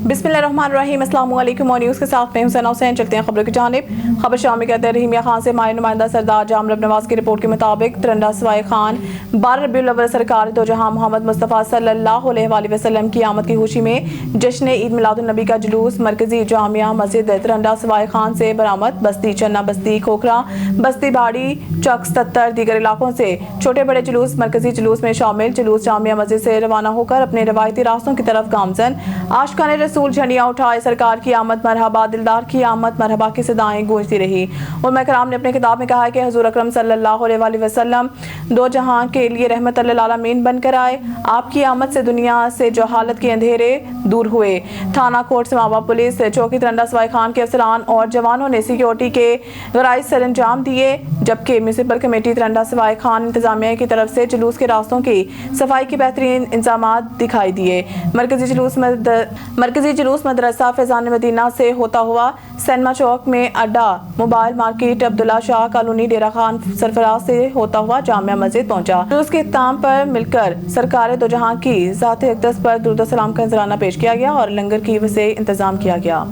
बिस्मिल्लाहिर्रहमानिर्रहीम। अस्सलाम वालेकुम और न्यूज़ के साथ मैं हुसैन हुसैन। चलते हैं खबरों की जानिब। खबर शामिल कहते हैं रहीमिया खान से माय नुमाइंदा सरदार जामलब नवाज की रिपोर्ट के मुताबिक तिरंडा सवाई खान 12 रबीउल अव्वल सरकार दो जहां मोहम्मद मुस्तफ़ा सल्लल्लाहु अलैहि वसल्लम की आमद की खुशी में जश्न ईद मिलादुन नबी का जुलूस मरकजी जामिया मस्जिद तिरंडा सवाई खान से बरामद। बस्ती चन्ना, बस्ती खोखरा, बस्ती बाड़ी, चक 77 दीगर इलाकों से छोटे बड़े जुलूस मरकजी जुलूस में शामिल। जुलूस जामिया मस्जिद से रवाना होकर अपने रवायती रास्तों की तरफ गामजन। आशिकाने रसूल झंडियां उठाए सरकार की आमद मरहबा, दिलदार की आमद मरहबा की सदाएं गूंजती रही। उलमा कराम ने अपने किताब में कहा है कि हुजूर अकरम सल्लल्लाहु अलैहि वसल्लम दो जहां के लिए रहमत लिल आलमीन बनकर आए। आपकी आमद से दुनिया से जहालत के अंधेरे दूर हुए। थाना कोट समावा पुलिस चौकी तिरंडा सवाई खान के अफसरान और जवानों ने सिक्योरिटी के गराइज सरंजाम दिए, जबकि म्यूनिसिपल कमेटी तिरंडा सवाई खान इंतजामिया की तरफ से जुलूस के रास्तों की सफाई के बेहतरीन इंतजाम दिखाई दिए। मरकजी जुलूस मदरसा फैजान मदीना से होता हुआ सैनमा चौक में अड्डा, mobile market, Abdullah Shah colony, Dera Khan Sarfaraz से होता हुआ जामिया मस्जिद पहुंचा। जुलूस के इख्तिताम पर मिलकर सरकार दो जहां की ज़ात अक़दस पर दुरूद सलाम का नजराना पेश किया गया और लंगर की वसे इंतजाम किया गया।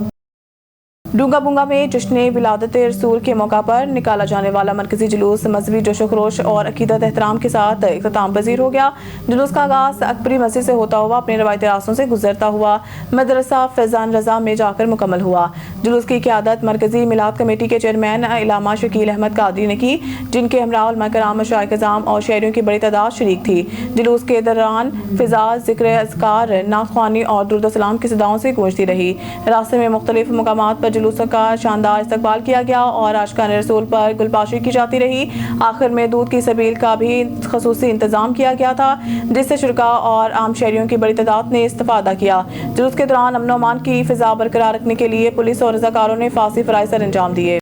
डूंगा बुंगा में जश्न विलादत रसूल के मौका पर निकाला जाने वाला मरकजी जुलूस मजहबी जोशो खरोश और अकीदत एहतराम के साथ इख्तिताम पजीर हो गया। जुलूस का आगाज अकबरी मस्जिद से होता हुआ अपने रवायती रास्तों से गुजरता हुआ मदरसा फैजान रजा में जाकर मुकम्मल हुआ। जुलूस की क़ियादत मरकजी मिलाद कमेटी के चेयरमैन इलामा शकील अहमद कादरी ने की, जिनके हमरा उलमा कराम, मशाइख इज़ाम और शहरियों की बड़ी तादाद शरीक थी। जुलूस के दौरान फिजा, ज़िक्र, अज़कार, नाख़्वानी और दुरूद सलाम की सदाओं से गूंजती रही। रास्ते में मुख्तलिफ मकामात पर जुलूस का शानदार इस्तकबाल किया गया और आशिकाने रसूल पर गुलपाशी की जाती रही। आखिर में दूध की सबील का भी खसूसी इंतजाम किया गया था, जिससे शुरका और आम शहरियों की बड़ी तादाद ने इस्तेफादा किया। जुलूस के दौरान अमन अमान की फिजा बरकरार रखने के लिए पुलिस और रज़ाकारों ने फांसी फराइज सर अंजाम दिए।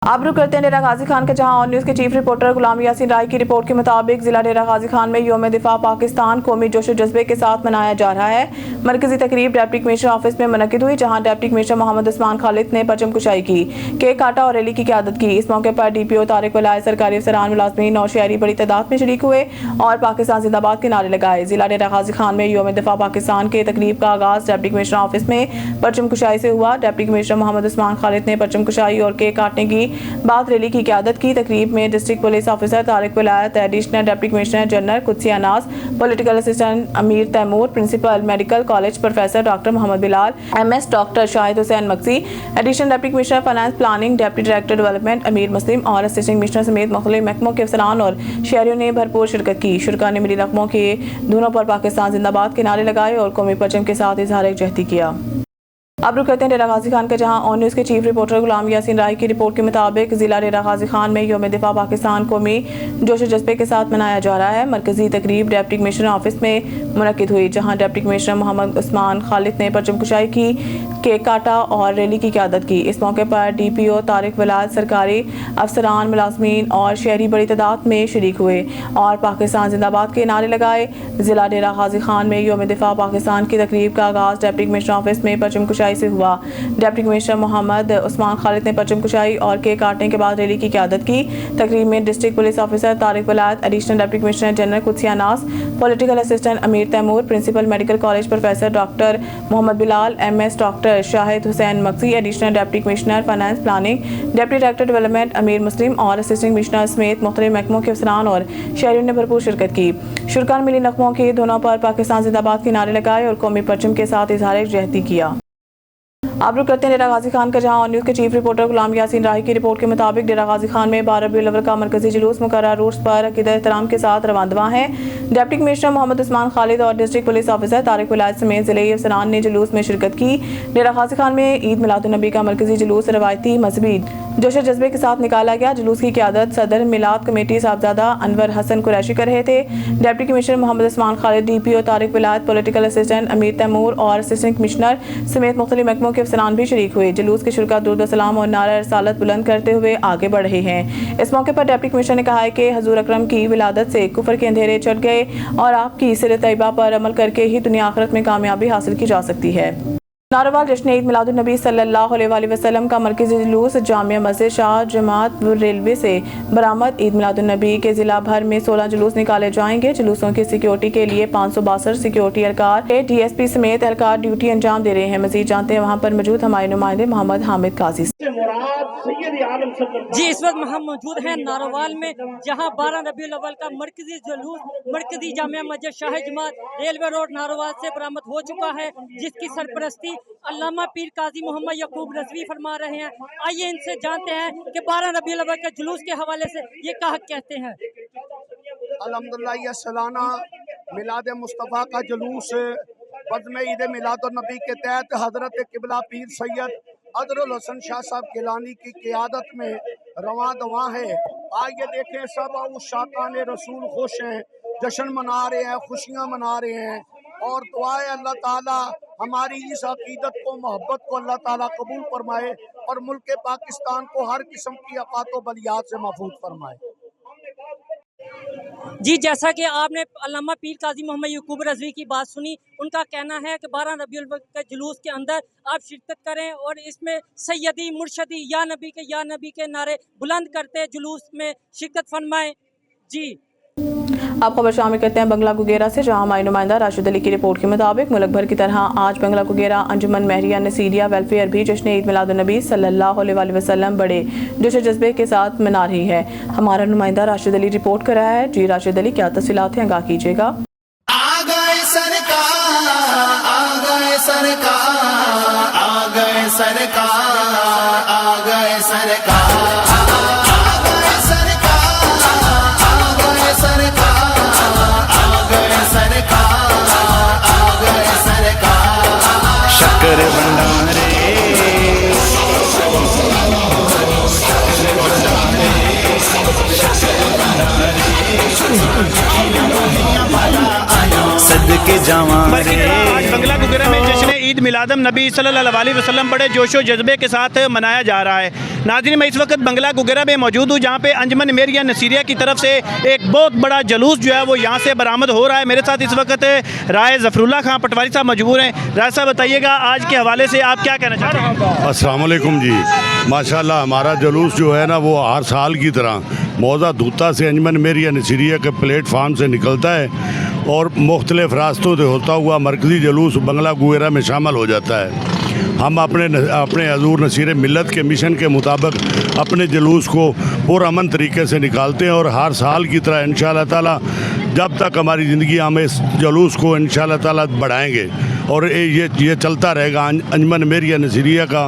अब रुक करते हैं डेरा गाजी खान के, जहां ऑन न्यूज़ के चीफ रिपोर्टर गुलाम यासीन राय की रिपोर्ट के मुताबिक जिला डेरा गाजी खान में यौम दिफा पाकिस्तान कौमी जोशो जज्बे के साथ मनाया जा रहा है। मरकजी तकरीब डिप्टी कमिश्नर ऑफिस में मुनक्किद हुई, जहां डिप्टी कमिश्नर मोहम्मद उस्मान खालिद ने परचम कुशाई की, केक काटा और रैली की क़यादत की। इस मौके पर DPO तारिक वलायत, सरकारी अफसरान, मुलाज़मीन और शहरी बड़ी तादाद में शरीक हुए और पाकिस्तान जिंदाबाद के नारे लगाए। जिला डेरा गाजी खान में यौम दिफा पाकिस्तान के तकरीब का आगाज डिप्टी कमिश्नर ऑफिस में परचम कुशाई से हुआ। डिप्टी कमिश्नर मोहम्मद उस्मान खालिद ने परचम कुशाई और केक काटने की बाद रैली की क़यादत की। तकरीब में district police officer Tariq Wilayat, additional deputy commissioner general Qudsi Anas, political assistant Amir Taimur, principal medical college professor doctor Muhammad Bilal, MS doctor Shahid Hussain Maksi, additional deputy commissioner finance planning, deputy director development Amir Muslim और असिस्टेंट कमिश्नर समेत मुख्तलिफ महकमों के अफसरान और शहरियों ने भरपूर शिरकत की। शुरका ने मिली रकमों के धुनों पर पाकिस्तान जिंदाबाद के नारे लगाए और कौमी परचम के साथ इजहार यकजहती किया। अब रुक करते हैं डेरा गाजी खान के, जहां ऑन न्यूज़ के चीफ रिपोर्टर गुलाम यासीन राय की रिपोर्ट के मुताबिक जिला डेरा गाजी खान में यौम दिफा पाकिस्तान कौमी जोशो जज्बे के साथ मनाया जा रहा है। मरकजी तकरीब डिप्टी कमिश्नर ऑफिस में मुनक्किद हुई, जहां डिप्टी कमिश्नर मोहम्मद उस्मान खालिद ने परचम कुशाई की, केक काटा और रैली की क़यादत की। इस मौके पर DPO तारिक वलायत, सरकारी अफसरान, मुलाज़मीन और शहरी बड़ी तादाद में शरीक हुए और पाकिस्तान जिंदाबाद के नारे लगाए। जिला डेरा गाजी खान में यौम दिफा पाकिस्तान की तकरीब का आगाज डिप्टी कमिश्नर ऑफिस में परचम कुशाई से हुआ। डिप्टी कमिश्नर मोहम्मद उस्मान खालिद ने परचम कुशाई और केक काटने के बाद रैली की क़यादत की। तकरीब में district police officer Tariq Wilayat, additional deputy commissioner general Qudsi Anas, political assistant Amir Taimur, principal medical college professor doctor Muhammad Bilal, MS doctor Shahid Hussain Maksi, additional deputy commissioner finance planning, deputy director development Amir Muslim और असिस्टेंट कमिश्नर समेत मुख्तलिफ महकमों के अफसरान और शहरियों ने भरपूर शिरकत की। शुरका ने मिली नगमों के धुनों पर पाकिस्तान जिंदाबाद के नारे लगाए और कौमी परचम के साथ इजहार यकजहती किया। आप रुक करते हैं डेरा गाजी खान का, जहां ऑन न्यूज़ के चीफ रिपोर्टर गुलाम यासीन राय की रिपोर्ट के मुताबिक डेरा गाजी खान में 12 रबीउल अव्वल का मरकजी जुलूस मुकर्रर रूट्स पर अकीदत एहतराम के साथ रवानदवा है। डिप्टी कमिश्नर मोहम्मद उस्मान खालिद और district police officer Tariq Wilayat समेत जिले अफसरान ने जुलूस में शिरकत की। डेरा गाजी खान में ईद मिलादुन नबी का मरकजी जुलूस रवायती मजहबी जोशो जज्बे के साथ निकाला गया। जुलूस की क़यादत सदर मिलाद कमेटी साहबजादा अनवर हसन कुरैशी कर रहे थे। Deputy commissioner Muhammad Usman Khalid, DPO Tariq Wilayat, political assistant Amir Taimur और असिस्टेंट कमिश्नर समेत मुख्तलिफ महकमों के अफसरान भी शरीक हुए। जुलूस के शुरका दुरूद सलाम और नारा रसालत बुलंद करते हुए आगे बढ़ रहे हैं। इस मौके पर डिप्टी कमिश्नर ने कहा है कि हुजूर अकरम की विलादत से कुफर के अंधेरे चढ़ गए और आपकी सीरत तैयबा पर अमल करके ही दुनिया आखिरत में कामयाबी हासिल की जा सकती है। नारोवाल जश्न ईद मिलादुन्नबी सल्लल्लाहु अलैहि वसल्लम का मरकजी जुलूस जामिया मस्जिद शाह जमात रेलवे से बरामद। ईद मिलादुन्नबी के जिला भर में 16 जुलूस निकाले जाएंगे। जुलूसों की सिक्योरिटी के लिए 562 सिक्योरिटी एहलकार DSP समेत एहलकार ड्यूटी अंजाम दे रहे हैं। मजीद जानते हैं वहाँ पर मौजूद हमारे नुमाइंदे मोहम्मद हामिद काजी। जी, इस वक्त हम मौजूद हैं नारोवाल में, जहां 12 रबीउल अव्वल का मरकजी जुलूस मरकजी जामिया मस्जिद शाह जमात रेलवे रोड नारोवाल से बरामद हो चुका है, जिसकी सरपरस्ती अल्लामा पीर काजी मोहम्मद यकूब रजवी फरमा रहे हैं। आइए इनसे जानते हैं कि 12 रबीउल अव्वल के जुलूस के हवाले से ये क्या कहते हैं। अल्हम्दुलिल्लाह, ये सालाना मिलाद मुस्तफ़ा का जुलूस बज़्म ईद मिलादुन्नबी के तहत हज़रत क़िबला पीर सैयद अदरुल हसन शाह साहब गिलानी की क़ियादत में रवां दवां है। आइए देखें, सब उस शाकान रसूल खुश हैं, जश्न मना रहे हैं, खुशियाँ मना रहे हैं, और दुआए अल्लाह ताला हमारी इस अक़ीदत को, मोहब्बत को अल्लाह ताला कबूल फरमाए और मुल्क पाकिस्तान को हर किस्म की आफ़ात व बलियात से महफूज फरमाए। जी, जैसा कि आपने अल्लामा पीर काजी मोहम्मद यकूब रजवी की बात सुनी, उनका कहना है कि 12 रबीउल अव्वल के जुलूस के अंदर आप शिरकत करें और इसमें सैयदी मुर्शदी या नबी के नारे बुलंद करते जुलूस में शिरकत फरमाएं। जी, आप खबर शामिल करते हैं बंगला गुगेरा से, जहां हमारे नुमाइंदा राशिद अली की रिपोर्ट के मुताबिक मुल्क भर की तरह आज बंगला गुगेरा अंजुमन महरिया नसीरिया वेलफेयर भी जश्न ईद मिलादुन्नबी सल्लल्लाहु अलैहि वसल्लम बड़े जोश जज्बे के साथ मना रही है। हमारा नुमाइंदा राशिद अली रिपोर्ट कर रहा है। जी राशिद अली, क्या तफसीलात हैं, आगाह कीजिएगा। आ गए सरकार, आ गए सरकार, आ गए सरकार, आ गए सरकार, शक्कर भंडारे सदके जवान आज बंगला गुगेरा में जश्न ईद मिलादम नबी सल्लल्लाहु अलैहि वसल्लम बड़े जोशो जज्बे के साथ मनाया जा रहा है। नाज़रीन, मैं इस वक्त बंगला गुगेरा में मौजूद हूँ, जहाँ पे अंजुमन मेरिया नसीरिया की तरफ से एक बहुत बड़ा जुलूस जो है वो यहाँ से बरामद हो रहा है। मेरे साथ इस वक्त राय ज़फ़रुल्लाह खां पटवारी साहब मौजूद हैं। राय साहब, बताइएगा आज के हवाले से आप क्या कहना चाहते हैं। अस्सलाम वालेकुम जी, माशाल्लाह हमारा जुलूस जो है ना वो हर साल की तरह मौज़ा दूता से अंजुमन मेरिया नसीरिया के प्लेटफार्म से निकलता है और मुख्तलिफ़ रास्तों से होता हुआ मरकज़ी जुलूस बंगला गुगेरा में शामिल हो जाता है। हम अपने हजूर नसीर मिल्लत के मिशन के मुताबिक अपने जुलूस को पुरअमन तरीके से निकालते हैं और हर साल की तरह इंशाअल्लाह ताला जब तक हमारी ज़िंदगी हम इस जुलूस को इंशाअल्लाह ताला बढ़ाएंगे और ये चलता रहेगा। अंजुमन मेरिया नसीरिया का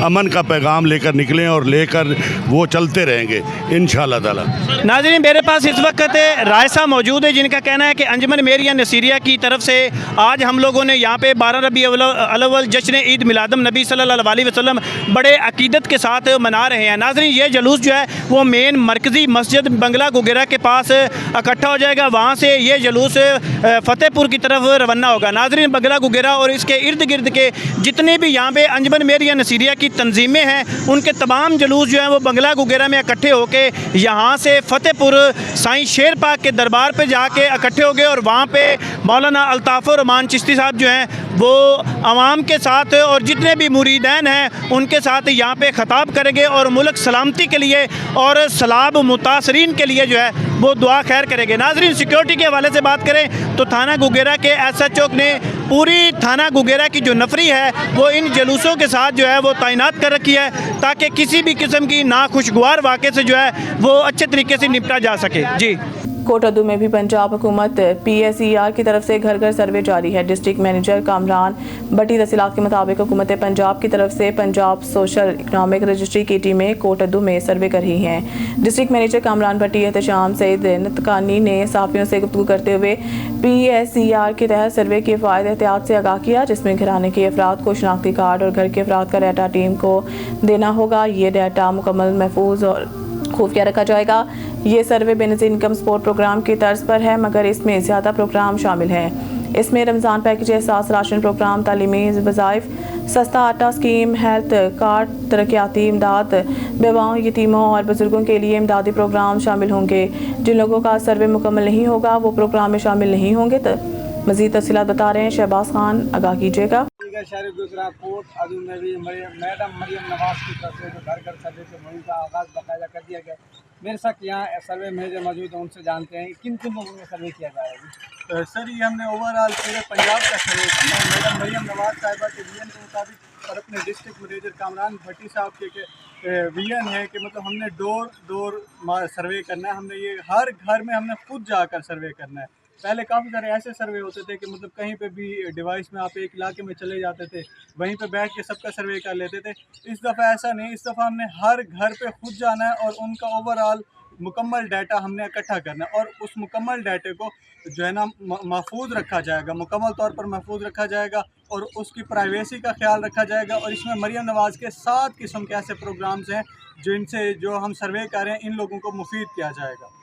अमन का पैगाम लेकर निकलें और लेकर वो चलते रहेंगे इंशाअल्लाह ताला। नाज़रीन, मेरे पास इस वक्त राय साहब मौजूद है, जिनका कहना है कि अंजुमन मेरिया नसीरिया की तरफ से आज हम लोगों ने यहाँ पे 12 रबीउल अव्वल जश्न ईद मिलादम नबी सल्लल्लाहु अलैहि वसल्लम बड़े अकीदत के साथ मना रहे हैं। नाज़रीन, ये जुलूस जो है वो मेन मरकज़ी मस्जिद बंगला गुगेरा के पास इकट्ठा हो जाएगा, वहाँ से ये जुलूस फ़तेहपुर की तरफ रवाना होगा। नाज़रीन, बंगला गुगेरा और इसके इर्द गिर्द के जितने भी यहाँ पे अंजुमन मेरिया नसीरिया की तंजीमें हैं, उनके तमाम जुलूस जो हैं वो बंगला गुगेरा में इकट्ठे होके यहाँ से फ़तेहपुर साईं शेर पाक के दरबार पे जाके इकट्ठे हो गए और वहाँ पे मौलाना अल्ताफ़ुर रहमान चिश्ती साहब जो हैं वो आवाम के साथ और जितने भी मुरीदैन हैं उनके साथ यहाँ पे ख़ताब करेंगे और मुल्क सलामती के लिए और सलाब मुतासरीन के लिए जो है वो दुआ खैर करेंगे। नाज़रीन, सिक्योरिटी के हवाले से बात करें तो थाना गुगेरा के SHO ने पूरी थाना गुगेरा की जो नफरी है वो इन जुलूसों के साथ जो है वो तैनात कर रखी है, ताकि किसी भी किस्म की नाखुशगवार वाक़े से जो है वो अच्छे तरीके से निपटा जा सके। जी, कोटद्दू में भी पंजाब हुकूमत PSER की तरफ से घर घर सर्वे जारी है। डिस्ट्रिक्ट मैनेजर कामरान भट्टी तफसीलात के मुताबिक हुकूमत पंजाब की तरफ से पंजाब सोशल इकनॉमिक रजिस्ट्री की टीमें कोटद्दू में सर्वे कर रही हैं। डिस्ट्रिक्ट मैनेजर कामरान भट्टी एहतशाम सईद नतकानी ने सहाफ़ियों से गुफ्तगू करते हुए PSER के तहत सर्वे के फ़ायदे एहतियात से आगाह किया, जिसमें घराने के अफराद को शनाख्ती कार्ड और घर के अफराद का डाटा टीम को देना होगा। ये डाटा मुकम्मल महफूज और खुफिया रखा जाएगा। ये सर्वे बेनज़ीर इनकम सपोर्ट प्रोग्राम की तर्ज पर है, मगर इसमें ज़्यादा प्रोग्राम शामिल हैं। इसमें रमज़ान पैकेज, एहसास राशन प्रोग्राम, तालीमी वज़ाइफ, सस्ता आटा स्कीम, हेल्थ कार्ड, तरक्याती इमदाद, बेवाओं, यतीमों और बुजुर्गों के लिए इमदादी प्रोग्राम शामिल होंगे। जिन लोगों का सर्वे मुकम्मल नहीं होगा वो प्रोग्राम में शामिल नहीं होंगे। मज़ीद तफसीलात बता रहे हैं शहबाज खान, आगाह कीजिएगा। के शहर गुजरा कोट अजू में भी मैडम मरियम नवाज की तरफ से जो घर घर सर्वे के मुहिम का आगाज़ बाकायदा कर दिया गया। मेरे साथ यहाँ सर्वे में जो मौजूद हैं उनसे जानते हैं किन किन लोगों में सर्वे किया जाएगा। सर ये हमने ओवरऑल पूरे पंजाब का सर्वे किया है। मैडम मरियम नवाज साहिबा के विजन के मुताबिक और अपने डिस्ट्रिक्ट मैनेजर कामरान भट्टी साहब के विजन है कि मतलब हमने डोर सर्वे करना है। हमने ये हर घर में हमने खुद जाकर सर्वे करना है। पहले काफ़ी सारे ऐसे सर्वे होते थे कि मतलब कहीं पे भी डिवाइस में आप एक इलाके में चले जाते थे, वहीं पे बैठ के सबका सर्वे कर लेते थे। इस दफ़ा ऐसा नहीं, इस दफ़ा हमने हर घर पे खुद जाना है और उनका ओवरऑल मुकम्मल डाटा हमने इकट्ठा करना है और उस मुकम्मल डाटे को जो है ना महफूज रखा जाएगा, मुकम्मल तौर पर महफूज रखा जाएगा और उसकी प्राइवेसी का ख्याल रखा जाएगा। और इसमें मरियम नवाज़ के 7 किस्म के ऐसे प्रोग्राम्स हैं जिनसे जो हम सर्वे कर रहे हैं इन लोगों को मुफीद किया जाएगा।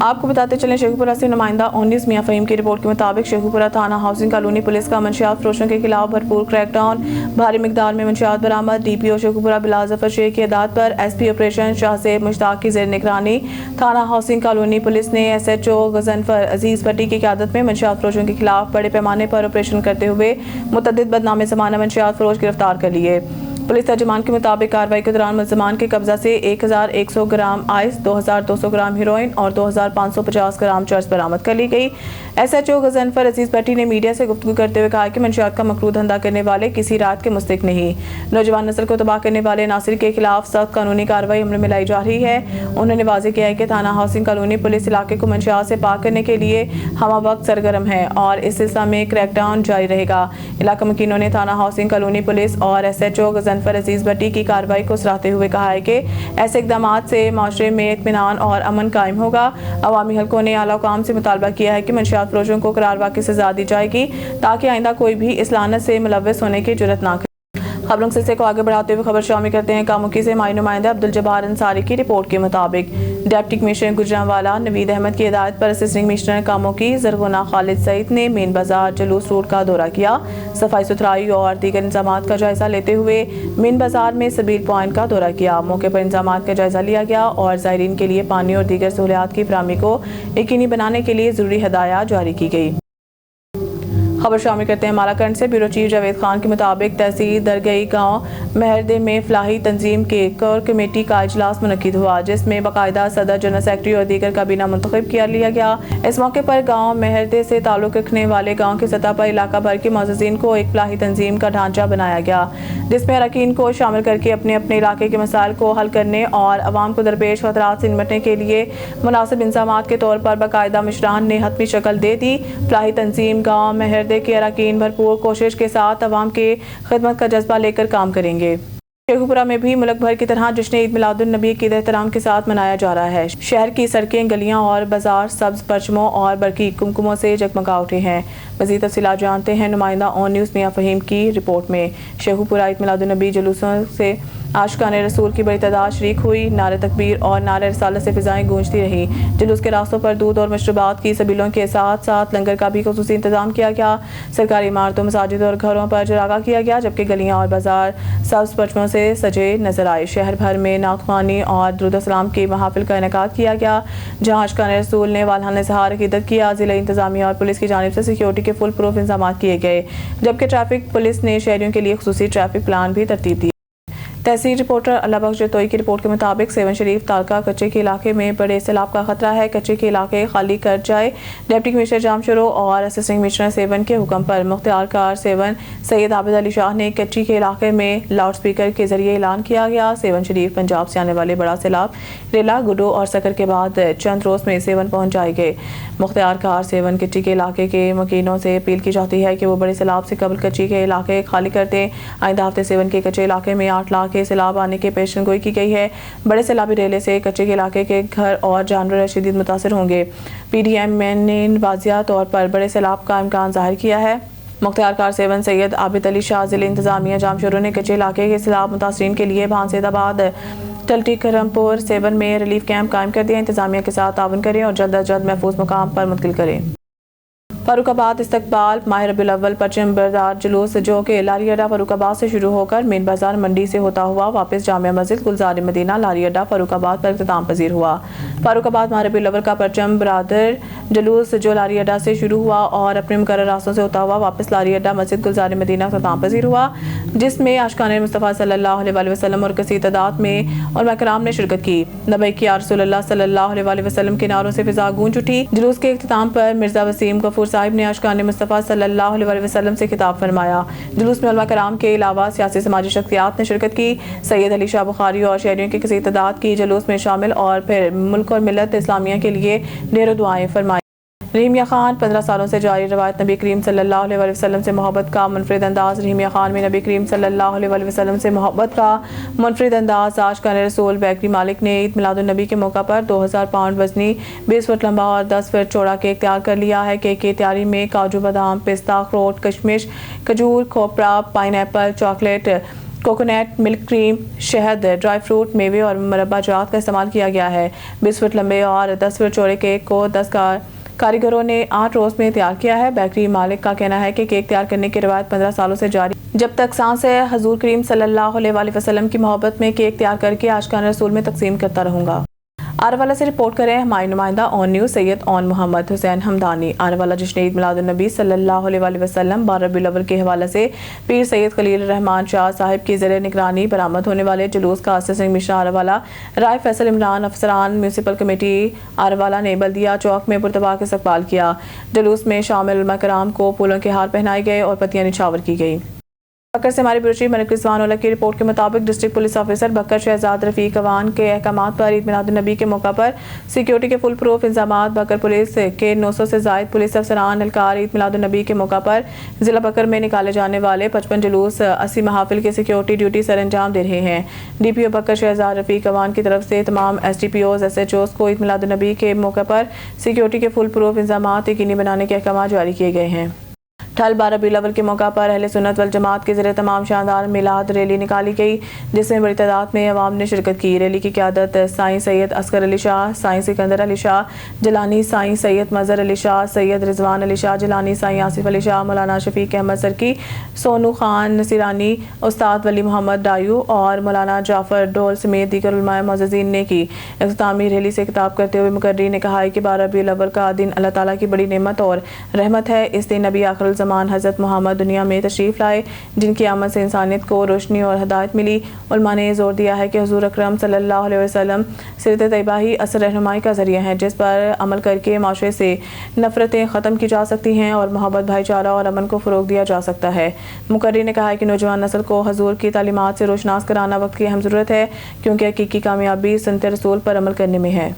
आपको बताते चलें, शेखुपुरा से नुमाइंदा 19 मियां फ़हीम की रिपोर्ट के मुताबिक शेखुपुरा थाना हाउसिंग कॉलोनी पुलिस का मंशियात फरोशों के खिलाफ भरपूर क्रैकडाउन, भारी मिकदार में मंशियात बरामद। DPO शेखुपुरा बिलाल जफर शेख की हदायत पर SP ऑपरेशन शाहजेब मुश्ताक की ज़ेर निगरानी थाना हाउसिंग कॉलोनी पुलिस ने SHO गजनफर अजीज़ भट्टी की क़यादत में मंशियात फरोशों के खिलाफ बड़े पैमाने पर ऑपरेशन करते हुए मुतअद्दिद बदनाम ज़माना मंशियात फरोश गिरफ्तार कर लिए। पुलिस तर्जुमान के मुताबिक कार्रवाई के दौरान मुल्ज़मान के कब्जा से 1100 ग्राम आइस, 2200 ग्राम हीरोइन और 2550 ग्राम चर्स बरामद कर ली गई। SHO गजनफर अजीज़ भट्टी ने मीडिया से गुफ्तगू करते हुए कहा कि मंशियात का मकरूह धंधा करने वाले किसी रात के मुस्तहिक नहीं। नौजवान नस्ल को तबाह करने वाले नासिर के खिलाफ सख्त कानूनी कार्रवाई अमल में लाई जा रही है। उन्होंने वाज़ेह किया है कि थाना हाउसिंग कॉलोनी पुलिस इलाके को मंशियात से पाक करने के लिए हमा वक्त सरगर्म है और इस सिलसिले में क्रैकडाउन जारी रहेगा। इलाका मकीनों ने थाना हाउसिंग कॉलोनी पुलिस और SHO गजनफर अजीज़ भट्टी की कार्रवाई को सराहते हुए कहा है कि ऐसे इक़दाम से माशरे में इत्मीनान और अमन कायम होगा। अवामी हलकों ने आला हुकाम से मुतालबा किया है कि मंशियात फरोशों को करार वाक़ई सज़ा दी जाएगी ताकि आइंदा कोई भी इस लानत से मुलव्वस होने की जुर्रत ना करे। खबरों के सिलसिले को आगे बढ़ाते हुए खबर शामिल करते हैं कामुकी से। माई नुमाइंदा अब्दुल जब्बार अंसारी की रिपोर्ट के मुताबिक डिप्टी कमिश्नर गुजरांवाला नवीद अहमद की हिदायत पर असिस्टेंट कमिश्नर कामुकी ज़रगुना खालिद सईद ने मेन बाजार जुलूस रोड का दौरा किया। सफाई सुथराई और दीगर इंतजामात का जायजा लेते हुए मेन बाजार में सबील पॉइंट का दौरा किया। मौके पर इंतजामात का जायजा लिया गया और ज़ायरीन के लिए पानी और दीगर सहूलियात की फराहमी को यकीनी बनाने के लिए ज़रूरी हदायत जारी की गई। खबर शामिल करते हैं मालाकंड से। ब्यूरो चीफ जावेद खान के मुताबिक तहसील दरगई गांव महरदे में फलाही तंजीम के कोर कमेटी का इजलास मुनक्किद हुआ, जिसमें बाकायदा सदर, जनरल सेक्रेटरी और दीगर काबीना मुंतखब कर लिया गया। इस मौके पर गांव महरदे से ताल्लुक रखने वाले गांव की सतह पर इलाका भर के मुअज़्ज़िज़ीन को एक फलाही तंजीम का ढांचा बनाया गया, जिसमें अरकान को शामिल करके अपने अपने इलाके के मसाइल को हल करने और आवाम को दरपेश खतरात से निपटने के लिए मुनासिब इंतजामात के तौर पर बाकायदा मिशरान ने हतमी शक्ल दे दी। फलाही तंजीम गाँव महरदे के अरकान भरपूर कोशिश के साथ आवाम के खिदमत का जज्बा लेकर काम करेंगे। शेखुपुरा में भी मुल्क भर की तरह जश्न ईद मिलादुन नबी ईद एहतराम के साथ मनाया जा रहा है। शहर की सड़कें, गलियां और बाजार सब्ज परचमों और बरकी कुमकुमों से जगमगा उठे हैं। मज़ीद तफसीलात जानते हैं नुमाइंदा ऑन न्यूज़ मियां फ़हीम की रिपोर्ट में। शेखुपुरा ईद मिलादुन नबी जुलूसों से आशिकान रसूल की बड़ी तादाद शरीक हुई। नारे तकबीर और नारे रसालत से फिजाएं गूंजती रही। जुलूस के रास्तों पर दूध और मशरूबात की सबीलों के साथ साथ लंगर का भी खुसूसी इंतजाम किया गया। सरकारी इमारतों, मसाजिद और घरों पर चरागा किया गया, जबकि गलियां और बाजार सब्ज परचमों से सजे नजर आए। शहर भर में नातख्वानी और दुरूद सलाम की महफिल का इनेकाद किया गया, जहाँ आशिकान रसूल ने वालहान इज़हार अक़ीदत किया। ज़िला इंतजामिया और पुलिस की जानिब से सिक्योरिटी के फुल प्रूफ इंतजाम किए गए, जबकि ट्रैफिक पुलिस ने शहरियों के लिए खुसूसी ट्रैफिक प्लान भी तरतीब दी। तहसील रिपोर्टर अल्लाह बख्श जतोई की रिपोर्ट के मुताबिक सेवन शरीफ तालका कच्चे के इलाके में बड़े सैलाब का खतरा है। कच्चे के इलाके खाली कर जाए। डिप्टी कमिश्नर जामशरो और असिस्टेंट कमिश्नर सेवन के हुक्म पर मुख्तियार कार सेवन सैयद आबिद अली शाह ने कच्ची के इलाके में लाउड स्पीकर के जरिए ऐलान किया गया। सेवन शरीफ पंजाब से आने वाले बड़ा सैलाब रेला, गुडो और सकर के बाद चंद रोज में सेवन पहुँच जाएंगे। मुख्तियार कार सेवन कच्ची के इलाके के मकीनों से अपील की जाती है कि वो बड़े सैलाब से कबल कच्ची के इलाके खाली कर दें। आइंदा हफ्ते सेवन के कच्चे इलाके में 8 लाख के सैलाब आने की पेशन गोई की गई है। बड़े सैलाबी रेले से कच्चे के इलाके के घर और जानवर शदीद मुतासर होंगे। PDM ने वाज़िया तौर पर बड़े सैलाब का इम्कान जाहिर किया है। मुख्तियार कार सेवन सैयद आबिद अली शाह ज़िले इंतजामिया जामशोरों ने कच्चे इलाके के सैलाब मुतासरीन के लिए भांसेदाबाद, टल्टी, करमपुर, सेवन में रिलीफ कैंप कायम कर दिया। इंतजामिया के साथ ताउन करें और जल्द अज जल्द महफूज मुकाम पर मुंतकिल करें। फरुखाबाद इस्तकबाल माह रबीउल अव्वल परचम बरदार जुलूस जो कि लारी अड्डा फरुखाबाद से शुरू होकर मेन बाजार मंडी से होता हुआ वापस जामिया मस्जिद गुलजार मदीना लारी अड्डा फरुखाबाद पर इख्तिताम पजीर हुआ। फरुखाबाद माह रबीउल अव्वल का परचम बरदार जुलूस जो लारी अड्डा से शुरू हुआ और अपने मुकर्रर रास्तों से होता हुआ वापस लारी अड्डा मस्जिद गुलजार मदीना इख्तिताम पजीर हुआ, जिसमें आशिकाने मुस्तफ़ा सल्लल्लाहु अलैहि वसल्लम और कसीर तादाद में उलमा किराम ने शिरकत की। लबैक या रसूलल्लाह सल्लल्लाहु अलैहि वसल्लम के नारों से फिजा गूंज उठी। जुलूस के इख्तिताम पर मिर्जा वसीम गफूर साहिब ने आशिकाने मुस्तफ़ा सल्लल्लाहु अलैहि वसल्लम से खिताब फरमाया। जुलूस में उलमा किराम के अलावा सियासी समाजी शख्सियात ने शिरकत की। सैयद अली शाह बुखारी और शहरियों की कसीर तादाद की जुलूस में शामिल और फिर मुल्क और मिलत इस्लामिया के लिए ढेरों दुआएं फरमाई। रहीमिया खान 15 सालों से जारी रवायत नबी करीम सल्लल्लाहु अलैहि वसल्लम से मोहब्बत का मुनफरिद अंदाज। रहीमिया खान में नबी करीम सल्लल्लाहु अलैहि वसल्लम से मोहब्बत का मुनफरिद अंदाज। आशिकान रसूल बेकरी मालिक ने ईद मिलादुन नबी के मौका पर 2000 पाउंड वजनी 20 फुट लंबा और 10 फुट चौड़ा केक तैयार कर लिया है। केक की तैयारी में काजू बादाम पिस्ता अखरोट कशमिश खजूर खोपरा pineapple chocolate coconut milk cream शहद ड्राई फ्रूट मेवे और मुरब्बा जात का इस्तेमाल किया गया है। 20 फुट लंबे और 10 फुट चौड़े केक को 10 कारीगरों ने 8 रोज में तैयार किया है। बेकरी मालिक का कहना है कि केक तैयार करने की रवायत 15 सालों से जारी। जब तक सांस है हजूर करीम सल्लल्लाहु अलैहि वसल्लम की मोहब्बत में केक तैयार करके आशिकान रसूल में तकसीम करता रहूंगा। आरवाला से रिपोर्ट करें हमारे नुमाइंदा ऑन न्यूज़ सैयद ऑन मोहम्मद हुसैन हमदानी। आरवाला जश्न ईद मिलादुन नबी सल्लल्लाहु अलैहि वसल्लम 12 रबीउल अव्वल के हवाले से पीर सैयद खलील रहमान शाह साहिब की ज़रिए निगरानी बरामद होने वाले जुलूस का आसिफ सिंह मिश्रा आरवाला राय फैसल इमरान अफसरान म्यूनसिपल कमेटी आरवाला ने बल्दिया चौक में पुरतबाक इस्तकबाल किया। जुलूस में शामिल उलमा किराम को फूलों के हार पहनाए गए और पत्तियां निछावर की गई। बकर से हमारी ब्यूरो चीफ मलिक रिजवान की रिपोर्ट के मुताबिक डिस्ट्रिक्ट पुलिस ऑफिसर बकर शहजाद रफीक अवान के अहकामात पर ईद मिलादुन नबी के मौका पर सिक्योरिटी के फुल प्रूफ इंतजाम। बकर पुलिस के 900 से जायद पुलिस अफसरान एहलकार ईद मिलादुन नबी के मौका पर जिला बकर में निकाले जाने वाले 55 जुलूस 80 महाफिल की सिक्योरिटी ड्यूटी सर अंजाम दे रहे हैं। DPO बकर शहजाद रफीक अवान की तरफ से तमाम SDPOs SHOs को ईद मिलादुन नबी के मौके पर सिक्योरिटी के फुल प्रूफ इंतजाम यकीनी बनाने के अहकाम जारी किए गए हैं। ठल 12 रबीउल अव्वल के मौका पर अहले सुन्नत वल जमात के ज़रिए तमाम शानदार मिलाद रैली निकाली गई, जिसमें बड़ी तादाद में अवाम ने शिरकत की। रैली की क़यादत साईं सैयद असगर अली शाह, साईं सिकंदर अली शाह जलानी, साईं सैयद मज़हर अली शाह, सैयद रिजवान अली शाह जलानी, साईं आसिफ अली शाह, मौलाना शफीक अहमद सरकी, सोनू खान नसीरानी, उस्ताद वली मोहम्मद डायू और मौलाना जाफ़र डोल समेत दीगर उलमाए मुअज़्ज़िज़ीन ने की। इख्तितामी रैली से खिताब करते हुए मुकर्री ने कहा कि 12 रबीउल अव्वल का दिन अल्लाह ताला की बड़ी नेमत और रहमत है। इस दिन नबी आखिरुल ज़मान हज़रत मोहम्मद दुनिया में तशरीफ़ लाए, जिनकी आमद से इंसानियत को रोशनी और हदायत मिली। उलमा ने जोर दिया है कि हुज़ूर अकरम सल्लल्लाहु अलैहि वसल्लम सीरत तैयबा ही असल रहनुमाई का ज़रिया है, जिस पर अमल करके माशरे से नफ़रतें ख़त्म की जा सकती हैं और मोहब्बत भाईचारा और अमन को फ़रोग़ दिया जा सकता है। मुकर्री ने कहा है कि नौजवान नस्ल को हुज़ूर की तालीमात से रोशनास कराना वक्त की अहम ज़रूरत है, क्योंकि हकीकी कामयाबी सुन्नत रसूल पर अमल करने में है।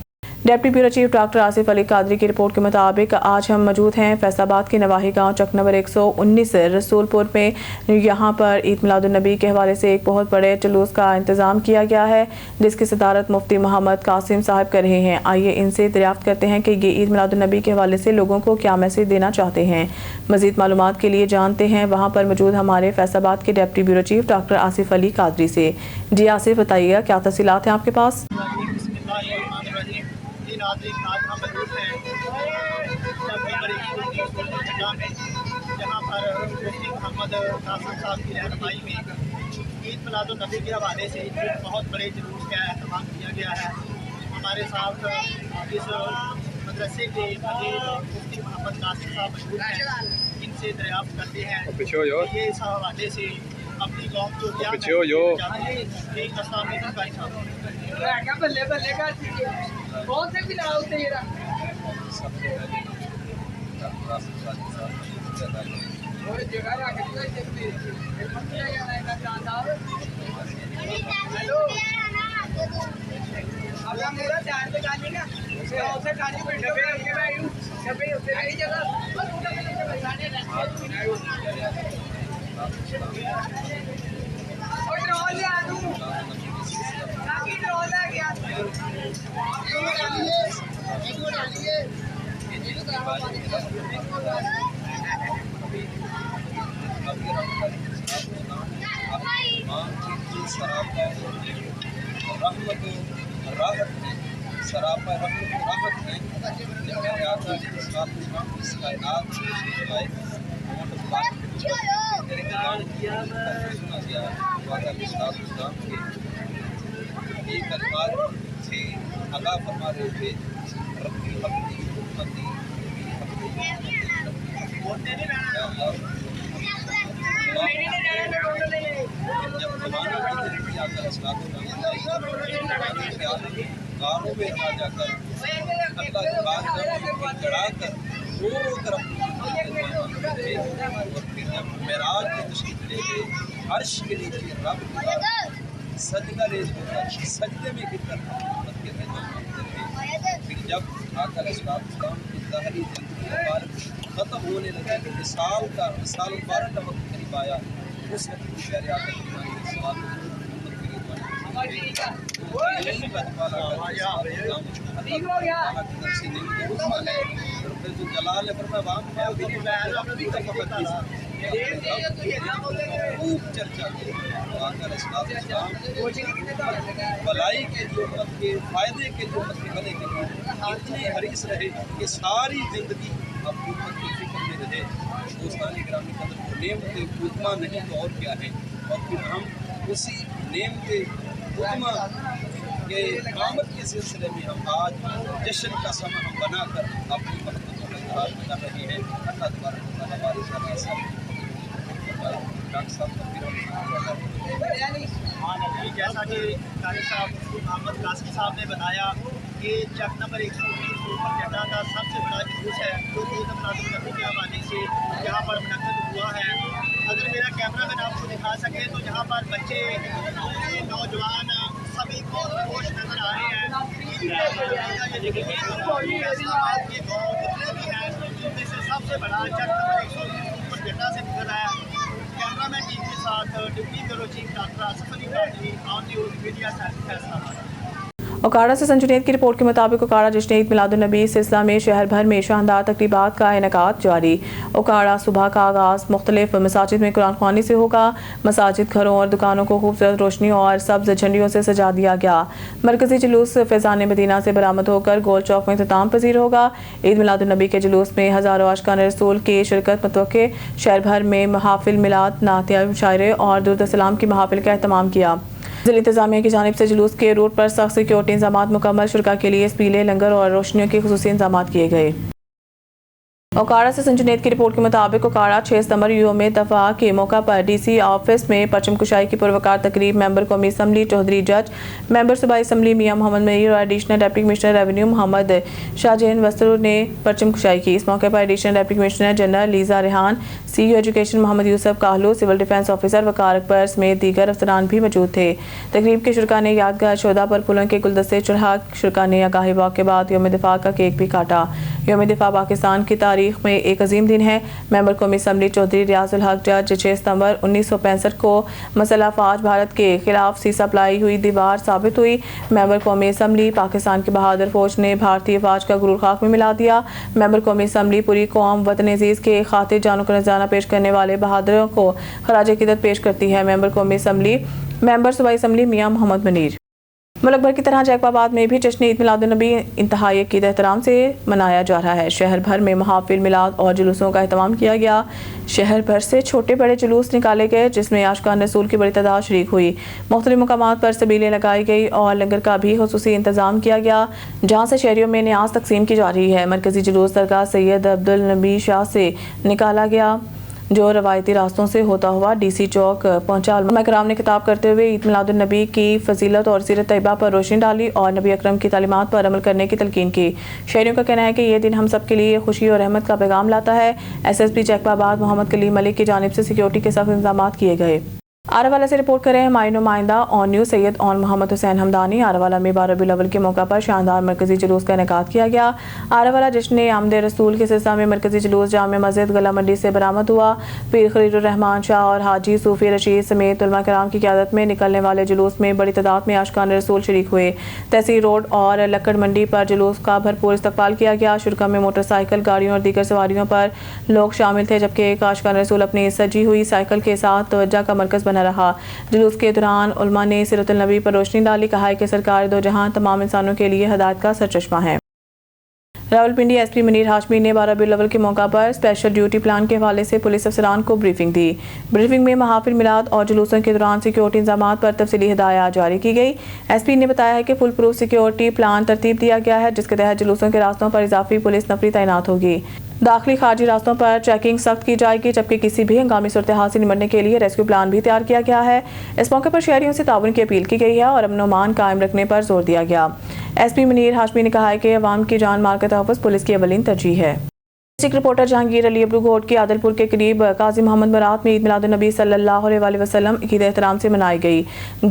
Deputy bureau chief doctor Asif Ali Qadri की रिपोर्ट के मुताबिक आज हम मौजूद हैं फैसलाबाद के नवाही गांव चक नंबर 119 रसूलपुर में। यहाँ पर ईद मिलादुन नबी के हवाले से एक बहुत बड़े जुलूस का इंतज़ाम किया गया है, जिसकी सदारत मुफ्ती मोहम्मद कासिम साहब कर रहे हैं। आइए इनसे दरियाफ्त करते हैं कि ये ईद मिलादुन नबी के हवाले से लोगों को क्या मैसेज देना चाहते हैं। मज़ीद मालूमात के लिए जानते हैं वहाँ पर मौजूद हमारे फैसलाबाद के deputy bureau chief doctor Asif Ali Qadri से। जी आसिफ, बताइएगा क्या तफसीलात हैं आपके पास? नाज़रीन, आज हम मौजूद हैं जहाँ पर मुफ्ती मोहम्मद कासिम साहब की रहनुमाई में ईद मिलादुन नबी के हवाले से बहुत बड़े जुलूस का एहतमाम किया गया है। हमारे साथ इस मदरसे के मुफ्ती मोहम्मद कासिम साहब मौजूद हैं। इनसे दरियाफ्त करते हैं ये इस हवाले से अपनी कौम को क्या सरापा रहमत राहत हैं कि मेरे आका ने साथ इस कायनात में तेरे कलाम किया सुना गया वादा के साथ इस्लाम के ये कलमात से अदा फरमा रहे थे रब्बी हब्बी उम्मती जब जमाना की आकर इस्लाम गारों में आ जाकर अल्लाह की बात में चढ़ा कर दोनों तरफ और फिर जब मेराज की तशरीफ ले गए अर्श के नीचे रब की बात सजदा रेज होता सजदे में गिर कर फिर जब आकर इस्लाम की ज़ाहरी ज़िंदगी ख़त्म होने लगा कि मिसाल बारह का वक्त करीब आया उस वक्त प्यारे आकर खूब चर्चा भलाई के जो के फायदे के जो बने के लिए इतने हरीस रहे कि सारी जिंदगी अपनी उम्मत की फिक्र में रहे। दोस्तान ग्रामी कदर को नेमत उतमा नहीं तो और क्या है। और फिर हम उसी नेमत उतमा के कामत के सिलसिले में हम आज जश्न का समय हम बनाकर अपनी महत्व को बरकरार कर रहे हैं। अल्लाह तबारक डॉक्टर साहब जैसा कि कारी साहब मोहम्मद कासिम साहब ने बताया कि चक नंबर 119 ऊपर जटा का सबसे बड़ा जुलूस है जो ईद मिलादुन्नबी के हवाले से यहाँ पर मुनक़्क़िद हुआ है। अगर मेरा कैमरा मैन आपको दिखा सके तो यहाँ पर बच्चे नौजवान सभी बहुत खुश नजर आ रहे हैं। जितने भी हैं उनमें से सबसे बड़ा चक नंबर 119 ऊपर जटा से निकल रहा है। कैमरामैन टीम के साथ deputy bureau chief doctor Asif Ali Qadri, on news media centre Faisalabad. Okara से संजुनेद की रिपोर्ट के मुताबिक ओकाड़ा जश्न ईद मिलादुन्नबी सिलसिला में शहर भर में शानदार तकरीबात का इनेकाद जारी। ओकाड़ा सुबह का आगाज़ मुख्तलिफ मसाजिद में कुरान ख़्वानी से होगा। मसाजिद, घरों और दुकानों को खूबसूरत रोशनी और सब्ज़ झंडियों से सजा दिया गया। मरकज़ी जुलूस फैज़ान मदीना से बरामद होकर गोल चौक में इख्तिताम पजीर होगा। ईद मिलादुन्नबी के जुलूस में हज़ारों आशिकान रसूल की शिरकत मुतवक्के। शहर भर में महाफिल, मिलाद, नातिया, मुशायरे और दुरूद सलाम की महाफिल का एहतमाम किया। ज़िला इंतज़ामिया की जानिब से जुलूस के रूट पर सख्त सिक्योरिटी इंतजामात मुकम्मल। शुरका के लिए स्पीले, लंगर और रोशनियों के खुसूसी इंतजामात किए गए। ओकाड़ा से संजुनेद की रिपोर्ट के मुताबिक ओकाड़ा 6 सितंबर यौम दफ़ा के मौका पर DC ऑफिस में परचम कुशाई की पुरवकार तकरीब मेंबर कौमी असम्बली चौधरी जज, मेंबर सूबाई असम्बली मियां मोहम्मद मनीर और additional deputy commissioner revenue Muhammad Shahjahan Wastaru ने परचम कुशाई की। इस मौके पर additional deputy commissioner general Liza Rehan, CEO education Muhammad Yusuf Kahlu, civil defence officer Waqar Akbar समेत दीगर अफसरान भी मौजूद थे। तकरीब के शुरका ने यादगार शोधा पर फूलों के गुलदस्ते चढ़ा। शुरका ने आगाही वाक़ के बाद यौम दफ़ा का केक भी काटा। यौम दफ़ा पाकिस्तान की तारीख में एक अजीम दिन है। मेंबर कौमी असम्बली चौधरी रियाजुल हक जज 6 सितंबर 1965 को मसला फाज भारत के खिलाफ सी सप्लाई हुई दीवार साबित हुई। मेंबर कौमी असम्बली पाकिस्तान की बहादुर फौज ने भारतीय फौज का गुरूर खाक में मिला दिया। मेंबर कौमी असम्बली पूरी कौम वतन अजीज़ के खातिर जानों का नजराना पेश करने वाले बहादुरों को खराज अकीदत पेश करती है। मेंबर कौमी असम्बली मेंबर सूबाई असम्बली मियां मोहम्मद मनीर। मुल्क भर की तरह जैकबाबाद में भी जश्न ईद मिलादुन्नबी इंतहाई अकीदत एहतराम से मनाया जा रहा है। शहर भर में महाफिल, मिलाद और जुलूसों का एहतमाम किया गया। शहर भर से छोटे बड़े जुलूस निकाले गए जिसमें आशिकान रसूल की बड़ी तादाद शरीक हुई। मुख्तलिफ मुकामात पर सबीलें लगाई गई और लंगर का भी खुसूसी इंतजाम किया गया जहाँ से शहरियों में न्याज तकसीम की जा रही है। मरकजी जुलूस दरगाह सैयद अब्दुल नबी शाह से निकाला गया जो रवायती रास्तों से होता हुआ DC चौक पहुंचा। उलमा कराम ने खिताब करते हुए ईद मिलादुन्नबी की फजीलत और सीरत तैयबा पर रोशनी डाली और नबी अकरम की तालीमात पर अमल करने की तलकीन की। शहरियों का कहना है कि यह दिन हम सब के लिए खुशी और रहमत का पैगाम लाता है। SSP जैकबाबाद मोहम्मद कलीम मलिक की जानिब से सिक्योरिटी के सख्त इंतजाम किए गए। आरावाला से रिपोर्ट करें हमारे नुमाइंदा ऑन न्यूज़ सैयद ऑन मोहम्मद हुसैन हमदानी। आरावाला में 12 रबीउल अव्वल के मौका पर शानदार मरकजी जुलूस का इनेकाद किया गया। आरावाला जश्न आमद रसूल के सिलसिले में मरकजी जुलूस जामे मस्जिद गला मंडी से बरामद हुआ। पीर खलीलुर रहमान शाह और हाजी सूफी रशीद समेत उलमा कराम की क़यादत में निकलने वाले जुलूस में बड़ी तादाद में आशिकान रसूल शरीक हुए। तहसील रोड और लक्कड़ मंडी पर जुलूस का भरपूर इस्तकबाल किया गया। शुरका में मोटरसाइकिल, गाड़ियों और दीगर सवारियों पर लोग शामिल थे जबकि एक आशिकान रसूल अपनी सजी हुई साइकिल के साथ तवज्जो का मरकज बना نہ رہا۔ جلوس کے دوران علماء نے سیرت النبی پر روشنی ڈالی، کہا ہے کہ سرکار دو جہاں تمام انسانوں کے لیے ہدایت کا سرچشمہ ہے۔ راولپنڈی ایس پی منیر ہاشمی نے 12 ربیع الاول کے موقع پر اسپیشل ڈیوٹی پلان کے حوالے سے پولیس افسران کو بریفنگ دی۔ بریفنگ میں محافل میلاد اور جلوسوں کے دوران سیکیورٹی انتظامات پر تفصیلی ہدایات جاری کی گئی۔ ایس پی نے بتایا ہے کہ فل پروف سیکیورٹی پلان ترتیب دیا گیا ہے، جس کے تحت جلوسوں کے راستوں پر اضافی پولیس نفری تعینات ہوگی۔ داخلی خارجی راستوں پر چیکنگ سخت کی جائے گی، جبکہ کسی بھی ہنگامی صورتحال سے نمٹنے کے لیے ریسکیو پلان بھی تیار کیا گیا ہے۔ اس موقع پر شہریوں سے تعاون کی اپیل کی گئی ہے اور امن و امان قائم رکھنے پر زور دیا گیا۔ ایس پی منیر ہاشمی نے کہا ہے کہ عوام کی جان مال کا تحفظ پولیس کی اولین ترجیح ہے۔ ڈسٹرکٹ رپورٹر جہانگیر علی ابرو گھوٹ کی عادل پور کے قریب قاضی محمد مراد میں عید میلاد النبی صلی اللہ علیہ وسلم عقیدہ احترام سے منائی گئی۔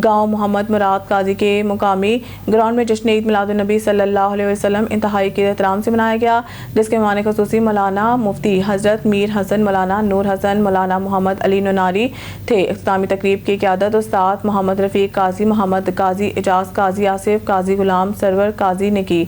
گاؤں محمد مراد قاضی کے مقامی گراؤنڈ میں جشن عید میلاد النبی صلی اللہ علیہ وسلم انتہائی عقیدہ احترام سے منایا گیا، جس کے مہمان خصوصی مولانا مفتی حضرت میر حسن مولانا نور حسن مولانا محمد علی نوناری تھے۔ اختتامی تقریب کی قیادت استاد محمد رفیق قاضی، محمد قاضی اعجاز قاضی آصف قاضی غلام سرور قاضی نے کی۔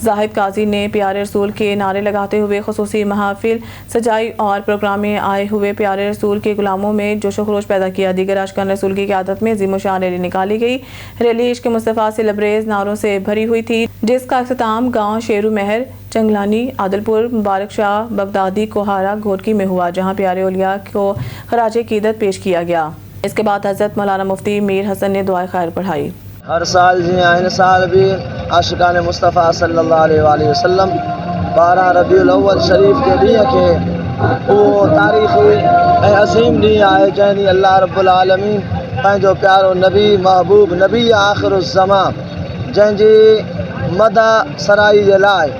زاہد قاضی نے پیارے رسول کے نعرے لگاتے ہوئے خصوصی محافل سجائی اور پروگرام میں آئے ہوئے پیارے رسول کے غلاموں میں جوش و خروش پیدا کیا۔ دیگر عاشقان رسول کی قیادت میں عظیم الشان ریلی نکالی گئی۔ ریلی عشق مصطفیٰ سے لبریز نعروں سے بھری ہوئی تھی، جس کا اختتام گاؤں شیرو مہر چنگلانی عادل پور مبارک شاہ بغدادی کوہارا گھوٹکی میں ہوا، جہاں پیارے اولیاء کو خراج عقیدت پیش کیا گیا۔ اس کے بعد حضرت مولانا مفتی میر حسن نے دعائے خیر پڑھائی۔ ہر سال ان سال بھی عاشقان مصطفیٰ صلی اللہ علیہ وآلہ وسلم 12 ربیع الاول شریف کے ڈینہں کے وہ تاریخی عظیم ڈینہں آئے جن اللہ رب العالمین پنجو پیارو نبی محبوب نبی آخر الزمان جن جی مدہ سرائی کے لائے،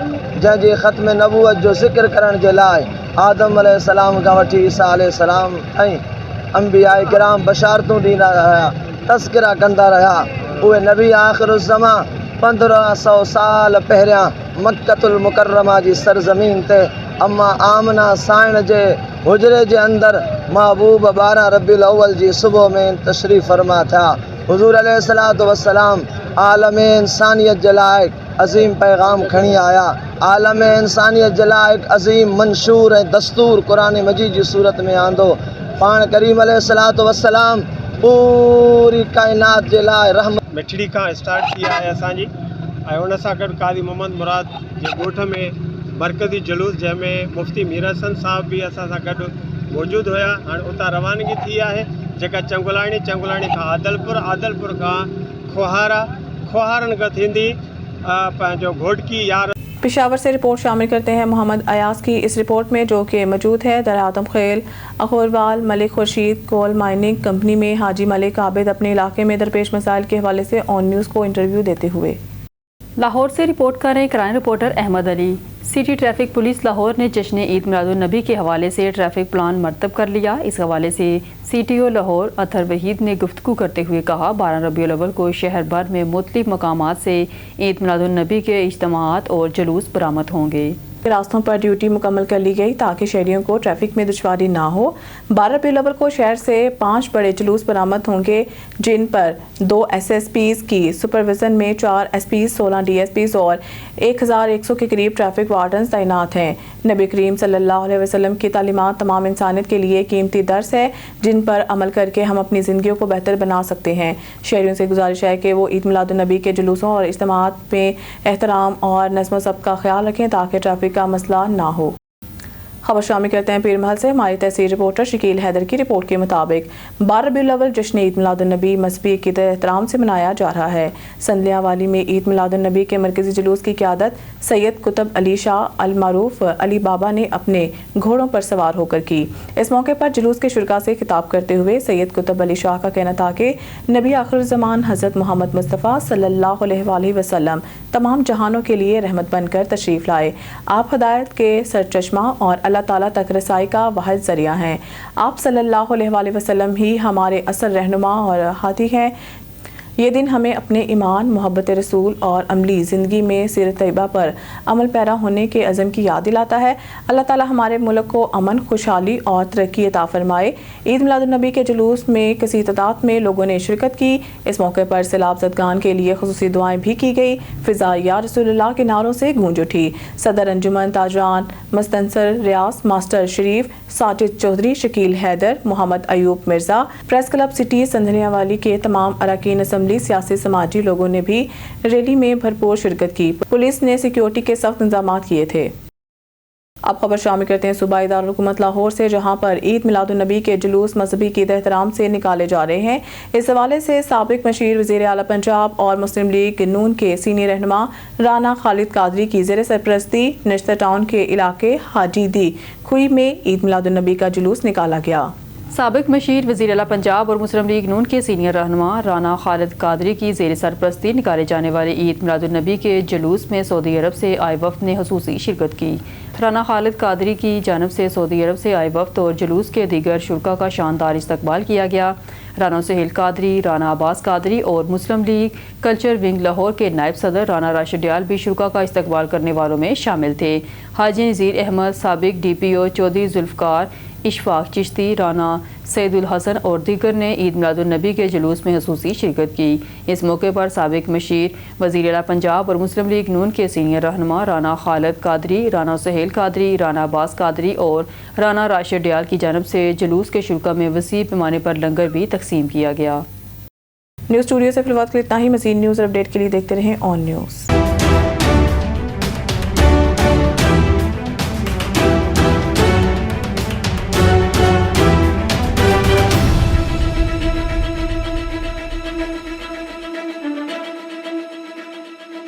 جن جی ختم نبوت جو ذکر کرن کے لائے آدم علیہ السلام کا وٹھی عیسیٰ علیہ السلام تائیں انبیاء کرام بشارتوں ڈیندا رہا، تذکرہ کندا رہا۔ وہ نبی آخر الزمان 1500 سال پہریاں مکۃ المکرمہ جی سرزمین تے اما آمنہ سائن جے حجرے جے اندر محبوب 12 ربیع الاول جی صبح میں تشریف فرما تھا۔ حضور علیہ السلام عالم انسانیت جلائق عظیم پیغام کھنی آیا، عالم انسانیت جلائق عظیم منشور دستور قرآن مجید جی صورت میں آندو۔ پان کریم علیہ السلام پوری کائنات جے لائے رحمت مٹھڑی کا اسٹارٹ کیا ہے اسانجی ان سا گڈ قاضی محمد مراد کے گوٹھ میں مرکزی جلوس جن میں مفتی میر حسن صاحب بھی اسا سا گڈ موجود ہویا۔ ہاں اتنا روانگی تھی ہے جگہ چنگولاणी کا عادل پور کا کھوہارن کا تھیندی پنجو گھوٹکی یار۔ پشاور سے رپورٹ شامل کرتے ہیں محمد ایاز کی اس رپورٹ میں، جو کہ موجود ہے درآتم خیل اخوروال ملک خورشید کول مائننگ کمپنی میں۔ حاجی ملک عابد اپنے علاقے میں درپیش مسائل کے حوالے سے آن نیوز کو انٹرویو دیتے ہوئے۔ لاہور سے رپورٹ کر رہے ہیں کرائم رپورٹر احمد علی۔ سٹی ٹریفک پولیس لاہور نے جشن عید میلاد النبی کے حوالے سے ٹریفک پلان مرتب کر لیا۔ اس حوالے سے سی ٹی او لاہور اطہر وحید نے گفتگو کرتے ہوئے کہا 12 ربیع الاول کو شہر بھر میں مختلف مقامات سے عید میلاد النبی کے اجتماعات اور جلوس برآمد ہوں گے۔ راستوں پر ڈیوٹی مکمل کر لی گئی تاکہ شہریوں کو ٹریفک میں دشواری نہ ہو۔ 12 ربیع الاول کو شہر سے 5 بڑے جلوس برآمد ہوں گے، جن پر 2 ایس ایس پیز کی سپرویژن میں 4 SPs, 16 DSPs اور 1100 کے قریب ٹریفک وارڈنز تعینات ہیں۔ نبی کریم صلی اللہ علیہ وسلم کی تعلیمات تمام انسانیت کے لیے قیمتی درس ہے، جن پر عمل کر کے ہم اپنی زندگیوں کو بہتر بنا سکتے ہیں۔ شہریوں سے گزارش ہے کہ وہ عید میلاد النبی کے جلوسوں اور اجتماعات میں احترام اور نظم و ضبط کا خیال رکھیں تاکہ ٹریفک کا مسئلہ نہ ہو۔ خبر شامل کرتے ہیں پیر محل سے۔ ہماری تحصیل رپورٹر شکیل حیدر کی رپورٹ کے مطابق 12 ربیع الاول جشن عید میلاد النبی مذہبی عقیدہ احترام سے منایا جا رہا ہے۔ سندلیاں والی میں عید میلاد النبی کے مرکزی جلوس کی قیادت سید قطب علی شاہ المعروف علی بابا نے اپنے گھوڑوں پر سوار ہو کر کی۔ اس موقع پر جلوس کے شرکاء سے خطاب کرتے ہوئے سید قطب علی شاہ کا کہنا تھا کہ نبی آخر الزمان حضرت محمد مصطفیٰ صلی اللہ علیہ وآلہ وسلم تمام جہانوں کے لیے رحمت بن کر تشریف لائے۔ آپ ہدایت کے سرچشمہ اور اللہ تعالیٰ تک رسائی کا واحد ذریعہ ہیں۔ آپ صلی اللہ علیہ وآلہ وسلم ہی ہمارے اصل رہنما اور ہادی ہیں۔ یہ دن ہمیں اپنے ایمان، محبت رسول اور عملی زندگی میں سیرت طیبہ پر عمل پیرا ہونے کے عزم کی یاد دلاتا ہے۔ اللہ تعالی ہمارے ملک کو امن، خوشحالی اور ترقی عطا فرمائے۔ عید میلاد النبی کے جلوس میں کثیر تعداد میں لوگوں نے شرکت کی۔ اس موقع پر سیلاب زدگان کے لیے خصوصی دعائیں بھی کی گئی۔ فضا یا رسول اللہ کے نعروں سے گونج اٹھی۔ صدر انجمن تاجران Mustansar Riaz master Sharif, Sajid Chaudhry, Shakeel Haider, Muhammad Ayub Mirza, press club city سندھنیا والی کے تمام اراکین اسمبلی، سیاسی سماجی لوگوں نے بھی ریلی میں بھرپور شرکت کی۔ پولیس نے سیکیورٹی کے سخت انتظامات کیے تھے۔ اب خبر شامل کرتے ہیں صوبائی دارالحکومت لاہور سے، جہاں پر عید میلاد النبی کے جلوس مذہبی عقید احترام سے نکالے جا رہے ہیں۔ اس حوالے سے سابق مشیر وزیر اعلیٰ پنجاب اور مسلم لیگ نون کے سینئر رہنما رانا خالد قادری کی زیر سرپرستی نشتر ٹاؤن کے علاقے حاجی دی کھوئی میں عید میلاد النبی کا جلوس نکالا گیا۔ سابق مشیر وزیر اعلیٰ پنجاب اور مسلم لیگ نون کے سینئر رہنما رانا خالد قادری کی زیر سرپرستی نکالے جانے والے عید میلاد النبی کے جلوس میں سعودی عرب سے آئے وفد نے خصوصی شرکت کی۔ رانا خالد قادری کی جانب سے سعودی عرب سے آئے وفد اور جلوس کے دیگر شرکاء کا شاندار استقبال کیا گیا۔ رانا سہیل قادری، رانا عباس قادری اور مسلم لیگ کلچر ونگ لاہور کے نائب صدر رانا راشد ڈیال بھی شرکاء کا استقبال کرنے والوں میں شامل تھے۔ حاجی نذیر احمد، سابق ڈی پی او چودھری ذوالفقار، اشفاق چشتی، رانا سید الحسن اور دیگر نے عید میلاد النبی کے جلوس میں خصوصی شرکت کی۔ اس موقع پر سابق مشیر وزیر اعلیٰ پنجاب اور مسلم لیگ نون کے سینئر رہنما رانا خالد قادری، رانا سہیل قادری، رانا عباس قادری اور رانا راشد ڈیال کی جانب سے جلوس کے شرکاء میں وسیع پیمانے پر لنگر بھی تقسیم کیا گیا۔ نیوز اسٹوڈیو سے فی الوقت کے لیے اتنا ہی۔ مزید نیوز اپڈیٹ کے لیے دیکھتے رہیں آن نیوز۔